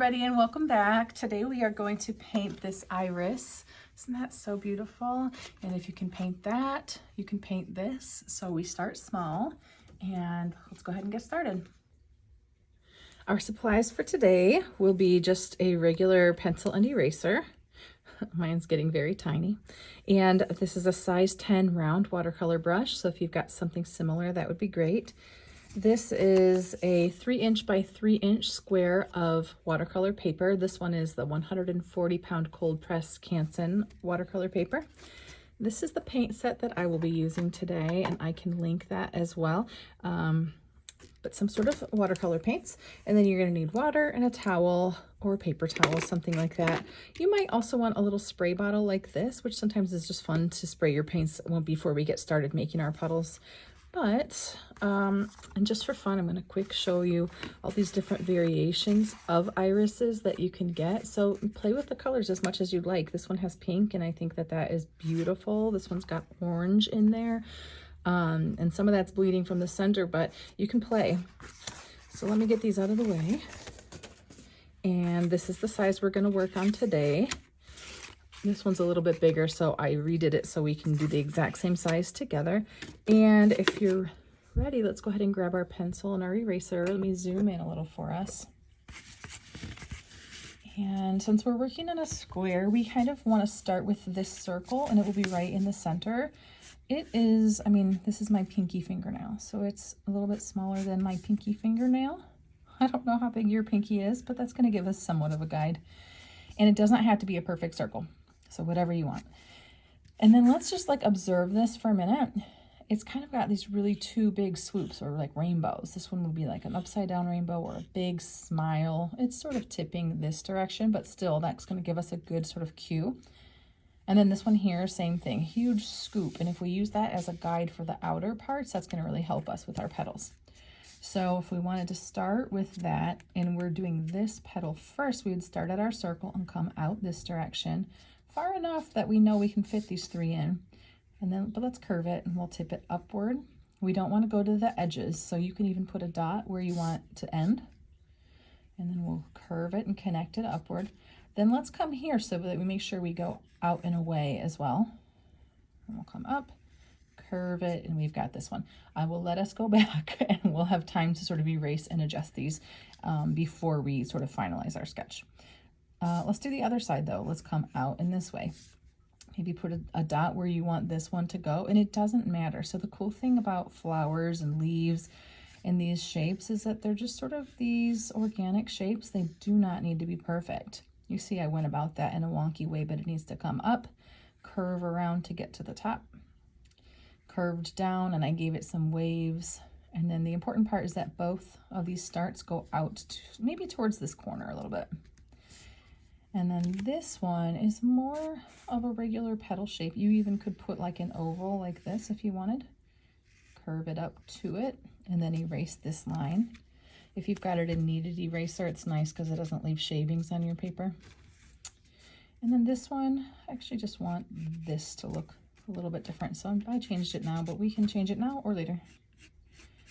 everybody, and welcome back. Today we are going to paint this iris. Isn't that so beautiful? And if you can paint that, you can paint this. So we start small, and let's go ahead and get started. Our supplies for today will be just a regular pencil and eraser. Mine's getting very tiny. And this is a size 10 round watercolor brush. So if you've got something similar, that would be great. This is a 3" by 3" square of watercolor paper. This one is the 140 pound cold press Canson watercolor paper. This is the paint set that I will be using today, and I can link that as well. But some sort of watercolor paints, and then you're going to need water and a towel or a paper towel, something like that. You might also want a little spray bottle like this, which sometimes is just fun to spray your paints before we get started making our puddles. But, and just for fun, I'm going to quick show you all these different variations of irises that you can get. So play with the colors as much as you'd like. This one has pink, and I think that that is beautiful. This one's got orange in there. And some of that's bleeding from the center, but you can play. So let me get these out of the way. And this is the size we're going to work on today. This one's a little bit bigger, so I redid it so we can do the exact same size together. And if you're ready, let's go ahead and grab our pencil and our eraser. Let me zoom in a little for us. And since we're working in a square, we kind of want to start with this circle, and it will be right in the center. It is, this is my pinky fingernail, so it's a little bit smaller than my pinky fingernail. I don't know how big your pinky is, but that's going to give us somewhat of a guide. And it does not have to be a perfect circle, so whatever you want. And then let's just observe this for a minute. It's kind of got these really two big swoops, or like rainbows. This one would be like an upside down rainbow or a big smile. It's sort of tipping this direction, but still that's going to give us a good sort of cue. And then this one here, same thing, huge scoop. And if we use that as a guide for the outer parts, that's going to really help us with our petals. So if we wanted to start with that, and we're doing this petal first, we would start at our circle and come out this direction far enough that we know we can fit these three in. And then, but let's curve it, and we'll tip it upward. We don't want to go to the edges, so you can even put a dot where you want it to end. And then we'll curve it and connect it upward. Then let's come here so that we make sure we go out and away as well. And we'll come up, curve it, and we've got this one. I will let us go back, and we'll have time to sort of erase and adjust these before we sort of finalize our sketch. Let's do the other side though. Let's come out in this way. Maybe put a dot where you want this one to go, and it doesn't matter. So the cool thing about flowers and leaves and these shapes is that they're just sort of these organic shapes. They do not need to be perfect. You see I went about that in a wonky way, but it needs to come up, curve around to get to the top, curved down, and I gave it some waves. And then the important part is that both of these starts go out to, maybe towards this corner a little bit. And then this one is more of a regular petal shape. You even could put like an oval like this if you wanted. Curve it up to it, and then erase this line. If you've got it in kneaded eraser, it's nice because it doesn't leave shavings on your paper. And then this one, I actually just want this to look a little bit different. So I changed it now, but we can change it now or later.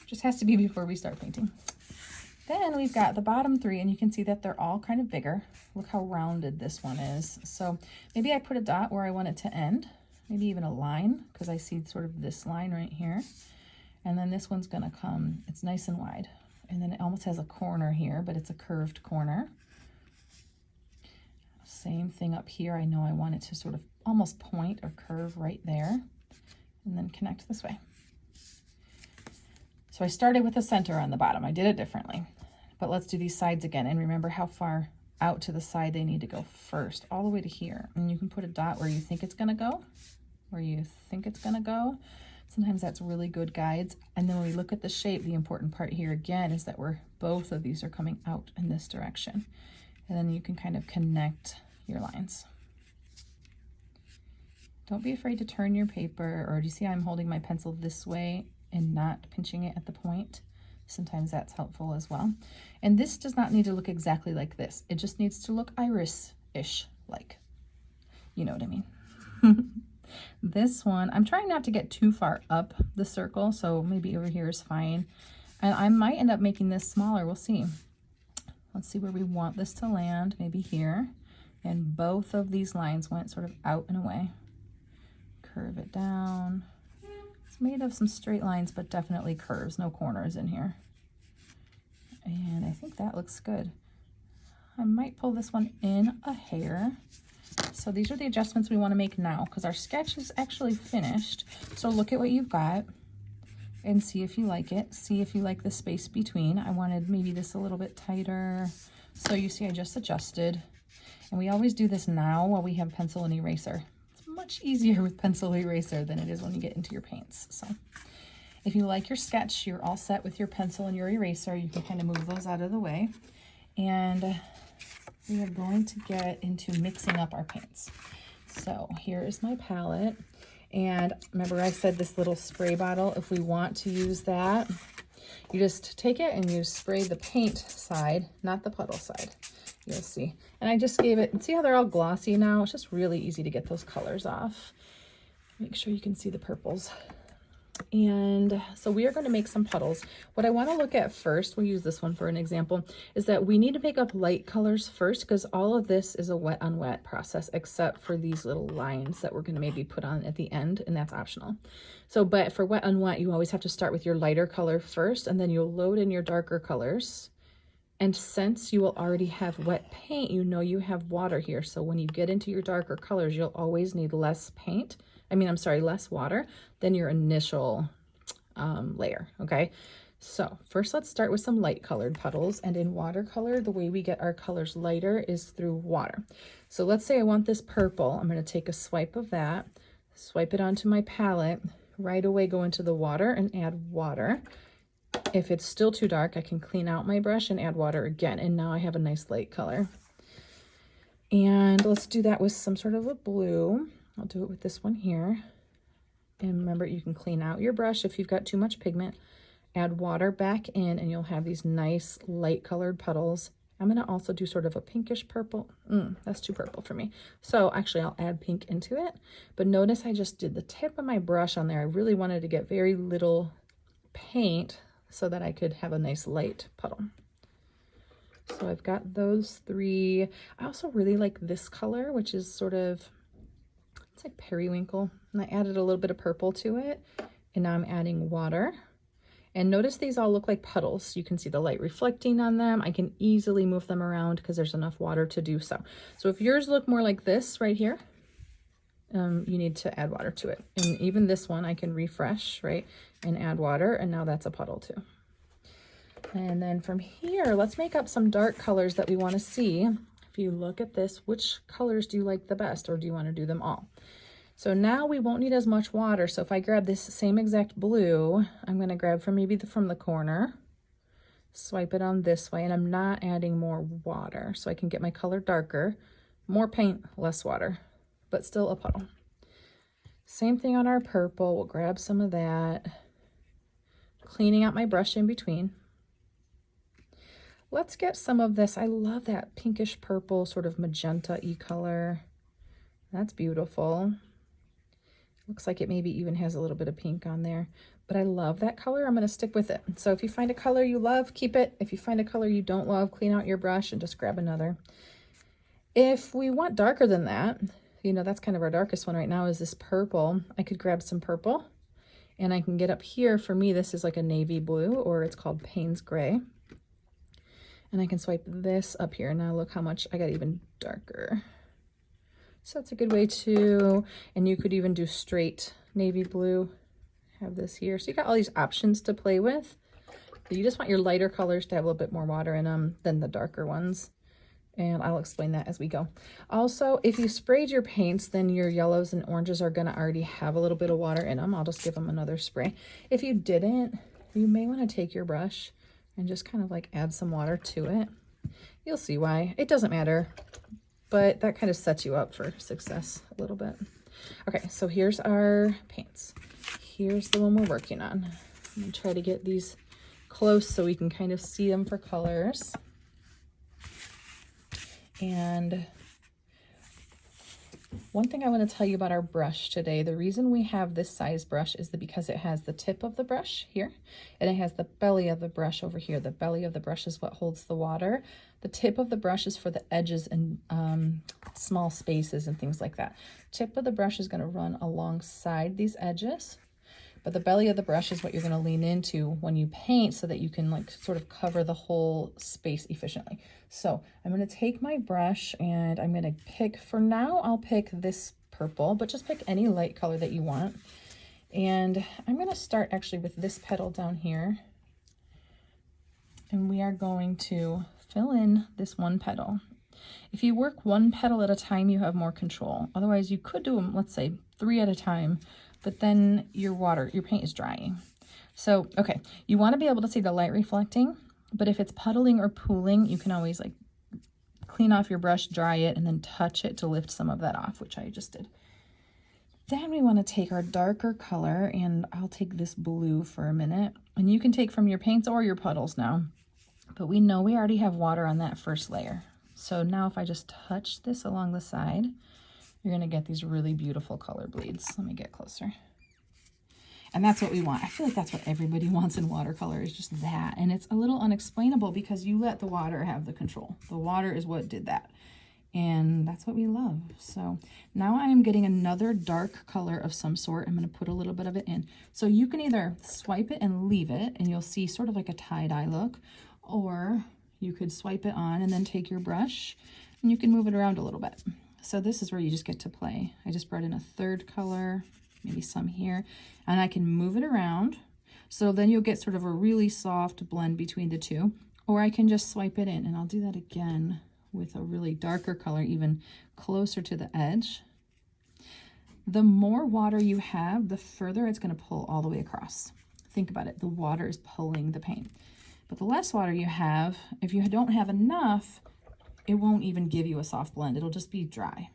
Just has to be before we start painting. Then we've got the bottom three, and you can see that they're all kind of bigger. Look how rounded this one is. So maybe I put a dot where I want it to end, maybe even a line, because I see sort of this line right here. And then this one's gonna come, it's nice and wide. And then it almost has a corner here, but it's a curved corner. Same thing up here. I know I want it to sort of almost point or curve right there, and then connect this way. So I started with the center on the bottom. I did it differently, but let's do these sides again. And remember how far out to the side they need to go first, all the way to here. And you can put a dot where you think it's gonna go, Sometimes that's really good guides. And then when we look at the shape, the important part here again is that both of these are coming out in this direction. And then you can kind of connect your lines. Don't be afraid to turn your paper, or do you see I'm holding my pencil this way and not pinching it at the point? Sometimes that's helpful as well. And this does not need to look exactly like this. It just needs to look iris-ish like. You know what I mean? This one, I'm trying not to get too far up the circle, so maybe over here is fine. And I might end up making this smaller, we'll see. Let's see where we want this to land, maybe here. And both of these lines went sort of out and away. Curve it down. It's made of some straight lines, but definitely curves, no corners in here. And I think that looks good. I might pull this one in a hair. So these are the adjustments we want to make now because our sketch is actually finished. So look at what you've got and see if you like it. See if you like the space between. I wanted maybe this a little bit tighter. So you see I just adjusted. And we always do this now while we have pencil and eraser. It's much easier with pencil eraser than it is when you get into your paints. So if you like your sketch, you're all set with your pencil and your eraser. You can kind of move those out of the way. And we are going to get into mixing up our paints. So here is my palette. And remember I said this little spray bottle, if we want to use that, you just take it and you spray the paint side, not the puddle side. You'll see. And I just gave it, and see how they're all glossy now? It's just really easy to get those colors off. Make sure you can see the purples. And so we are going to make some puddles. What I want to look at first, we'll use this one for an example, is that we need to make up light colors first because all of this is a wet on wet process except for these little lines that we're going to maybe put on at the end, and that's optional. So, but for wet on wet, you always have to start with your lighter color first, and then you'll load in your darker colors. And since you will already have wet paint, you know you have water here. So when you get into your darker colors, you'll always need less paint. Less water than your initial layer, okay? So first let's start with some light colored puddles, and in watercolor, the way we get our colors lighter is through water. So let's say I want this purple. I'm gonna take a swipe of that, swipe it onto my palette, right away go into the water and add water. If it's still too dark, I can clean out my brush and add water again, and now I have a nice light color. And let's do that with some sort of a blue. I'll do it with this one here. And remember, you can clean out your brush if you've got too much pigment. Add water back in and you'll have these nice light colored puddles. I'm going to also do sort of a pinkish purple. That's too purple for me. So actually I'll add pink into it. But notice I just did the tip of my brush on there. I really wanted to get very little paint so that I could have a nice light puddle. So I've got those three. I also really like this color, which is sort of, it's like periwinkle, and I added a little bit of purple to it, and now I'm adding water. And notice these all look like puddles. You can see the light reflecting on them. I can easily move them around because there's enough water to do so. So if yours look more like this right here, you need to add water to it. And even this one I can refresh, right, and add water, and now that's a puddle too. And then from here, let's make up some dark colors that we want to see. If you look at this, which colors do you like the best, or do you want to do them all? So now we won't need as much water. So if I grab this same exact blue, I'm going to grab from maybe from the corner, swipe it on this way, and I'm not adding more water. So I can get my color darker, more paint, less water, but still a puddle. Same thing on our purple. We'll grab some of that, cleaning out my brush in between. Let's get some of this. I love that pinkish purple, sort of magenta-y color. That's beautiful. Looks like it maybe even has a little bit of pink on there, but I love that color. I'm going to stick with it. So if you find a color you love, keep it. If you find a color you don't love, clean out your brush and just grab another. If we want darker than that, you know, that's kind of our darkest one right now is this purple. I could grab some purple, and I can get up here. For me, this is like a navy blue, or it's called Payne's Gray. And I can swipe this up here. Now look how much I got even darker. So that's a good way to, and you could even do straight navy blue. Have this here. So you got all these options to play with. But you just want your lighter colors to have a little bit more water in them than the darker ones. And I'll explain that as we go. Also, if you sprayed your paints, then your yellows and oranges are going to already have a little bit of water in them. I'll just give them another spray. If you didn't, you may want to take your brush and just kind of like add some water to it. You'll see why. It doesn't matter, but that kind of sets you up for success a little bit. Okay, so here's our paints. Here's the one we're working on. I'm gonna try to get these close so we can kind of see them for colors. And One thing I want to tell you about our brush today, the reason we have this size brush is because it has the tip of the brush here, and it has the belly of the brush over here. The belly of the brush is what holds the water. The tip of the brush is for the edges and small spaces and things like that. Tip of the brush is going to run alongside these edges, but the belly of the brush is what you're going to lean into when you paint so that you can like sort of cover the whole space efficiently. So I'm going to take my brush and I'm going to pick, for now, I'll pick this purple, but just pick any light color that you want. And I'm going to start actually with this petal down here. And we are going to fill in this one petal. If you work one petal at a time, you have more control. Otherwise, you could do them, let's say, 3 at a time, but then your paint is drying. So, okay, you want to be able to see the light reflecting, but if it's puddling or pooling, you can always like clean off your brush, dry it, and then touch it to lift some of that off, which I just did. Then we want to take our darker color, and I'll take this blue for a minute, and you can take from your paints or your puddles now, but we know we already have water on that first layer. So now if I just touch this along the side, you're going to get these really beautiful color bleeds. Let me get closer. And that's what we want. I feel like that's what everybody wants in watercolor, is just that. And it's a little unexplainable because you let the water have the control. The water is what did that. And that's what we love. So now I am getting another dark color of some sort. I'm going to put a little bit of it in. So you can either swipe it and leave it, and you'll see sort of like a tie-dye look, or you could swipe it on and then take your brush and you can move it around a little bit. So this is where you just get to play. I just brought in a third color, maybe some here, and I can move it around. So then you'll get sort of a really soft blend between the two, or I can just swipe it in, and I'll do that again with a really darker color, even closer to the edge. The more water you have, the further it's going to pull all the way across. Think about it. The water is pulling the paint. But the less water you have, if you don't have enough, it won't even give you a soft blend. It'll just be dry.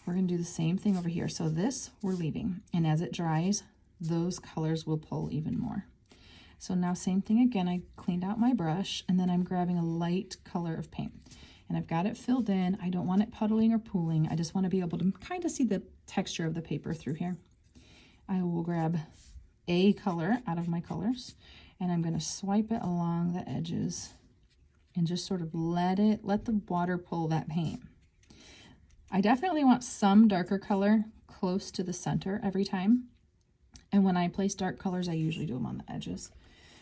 We're going to do the same thing over here. So this we're leaving, and as it dries, those colors will pull even more. So now same thing again. I cleaned out my brush, and then I'm grabbing a light color of paint, and I've got it filled in. I don't want it puddling or pooling. I just want to be able to kind of see the texture of the paper through here. I will grab a color out of my colors, and I'm going to swipe it along the edges and just sort of let the water pull that paint. I definitely want some darker color close to the center every time. And when I place dark colors, I usually do them on the edges.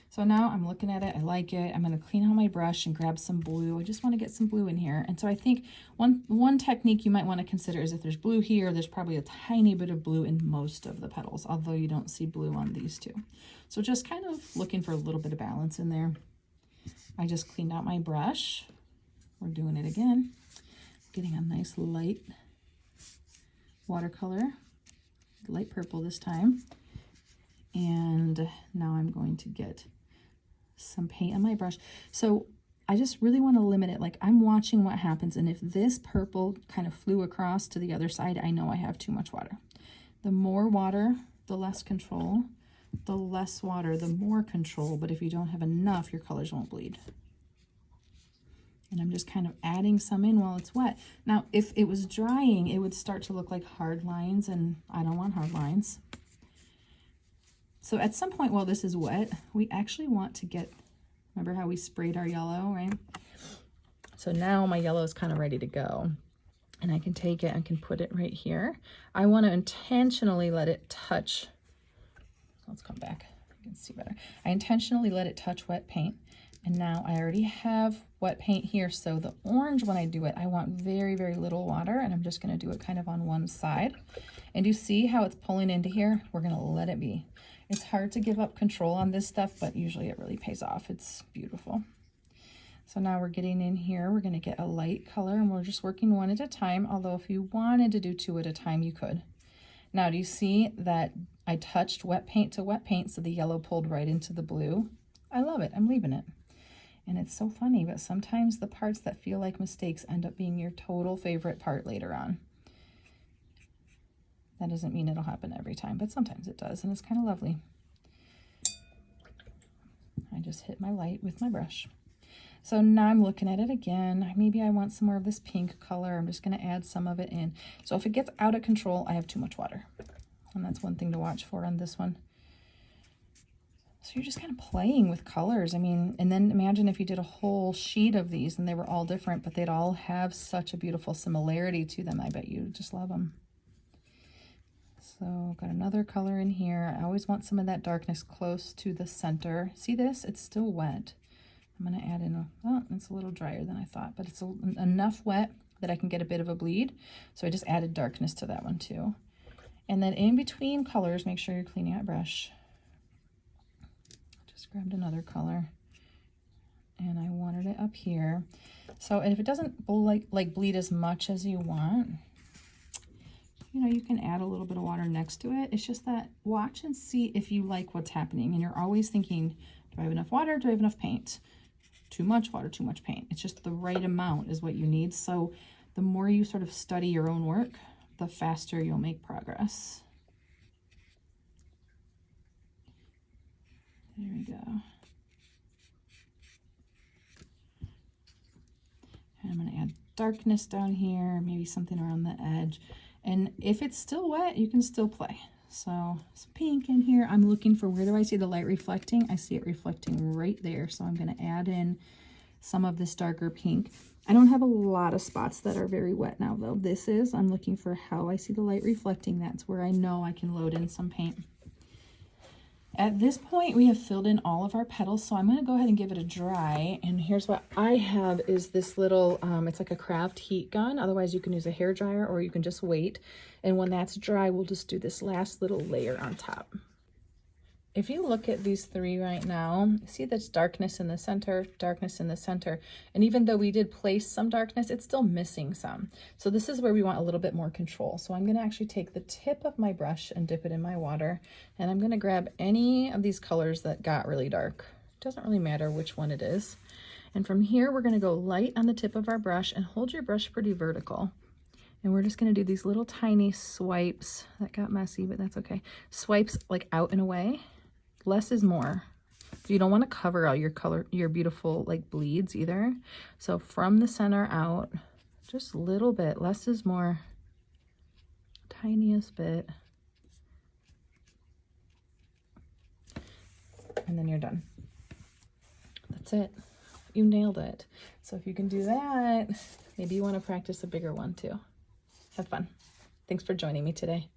So now I'm looking at it, I like it. I'm going to clean out my brush and grab some blue. I just want to get some blue in here. And so I think one technique you might want to consider is if there's blue here, there's probably a tiny bit of blue in most of the petals, although you don't see blue on these two. So just kind of looking for a little bit of balance in there. I just cleaned out my brush. We're doing it again. Getting a nice light watercolor, light purple this time. And now I'm going to get some paint on my brush. So I just really want to limit it. Like, I'm watching what happens, and if this purple kind of flew across to the other side, I know I have too much water. The more water, the less control. The less water, the more control. But if you don't have enough, your colors won't bleed. And I'm just kind of adding some in while it's wet. Now, if it was drying, it would start to look like hard lines, and I don't want hard lines. So at some point while this is wet, we actually want to get, remember how we sprayed our yellow, right? So now my yellow is kind of ready to go. And I can take it and can put it right here. I want to intentionally let it touch. Let's come back. You can see better. I intentionally let it touch wet paint. And now I already have wet paint here. So the orange, when I do it, I want very, very little water. And I'm just going to do it kind of on one side. And you see how it's pulling into here? We're going to let it be. It's hard to give up control on this stuff, but usually it really pays off. It's beautiful. So now we're getting in here. We're going to get a light color, and we're just working one at a time. Although if you wanted to do 2 at a time, you could. Now, do you see that I touched wet paint to wet paint, so the yellow pulled right into the blue? I love it. I'm leaving it. And it's so funny, but sometimes the parts that feel like mistakes end up being your total favorite part later on. That doesn't mean it'll happen every time, but sometimes it does, and it's kind of lovely. I just hit my light with my brush. So now I'm looking at it again. Maybe I want some more of this pink color. I'm just going to add some of it in. So if it gets out of control, I have too much water. And that's one thing to watch for on this one. So you're just kind of playing with colors. I mean, and then imagine if you did a whole sheet of these and they were all different, but they'd all have such a beautiful similarity to them. I bet you just love them. So got another color in here. I always want some of that darkness close to the center. See this? It's still wet. I'm going to add in oh, it's a little drier than I thought, but it's enough wet that I can get a bit of a bleed. So I just added darkness to that one too. And then in between colors, make sure you're cleaning out brush. Just grabbed another color and I wanted it up here. So if it doesn't bleed as much as you want, you know, you can add a little bit of water next to it. It's just that watch and see if you like what's happening. And you're always thinking, do I have enough water? Do I have enough paint? Too much water, too much paint. It's just the right amount is what you need. So the more you sort of study your own work, the faster you'll make progress. There we go. And I'm going to add darkness down here, maybe something around the edge. And if it's still wet, you can still play. So some pink in here. I'm looking for, where do I see the light reflecting? I see it reflecting right there. So I'm going to add in some of this darker pink. I don't have a lot of spots that are very wet now though. This is, I'm looking for how I see the light reflecting. That's where I know I can load in some paint. At this point, we have filled in all of our petals, so I'm going to go ahead and give it a dry. And here's what I have is this little, it's like a craft heat gun. Otherwise, you can use a hair dryer or you can just wait. And when that's dry, we'll just do this last little layer on top. If you look at these three right now, see that's darkness in the center, darkness in the center. And even though we did place some darkness, it's still missing some. So this is where we want a little bit more control. So I'm going to actually take the tip of my brush and dip it in my water. And I'm going to grab any of these colors that got really dark. It doesn't really matter which one it is. And from here, we're going to go light on the tip of our brush and hold your brush pretty vertical. And we're just going to do these little tiny swipes. That got messy, but that's okay. Swipes like out and away. Less is more. You don't want to cover all your beautiful like bleeds either. So from the center out, just a little bit. Less is more. Tiniest bit. And then you're done. That's it. You nailed it. So if you can do that, maybe you want to practice a bigger one too. Have fun. Thanks for joining me today.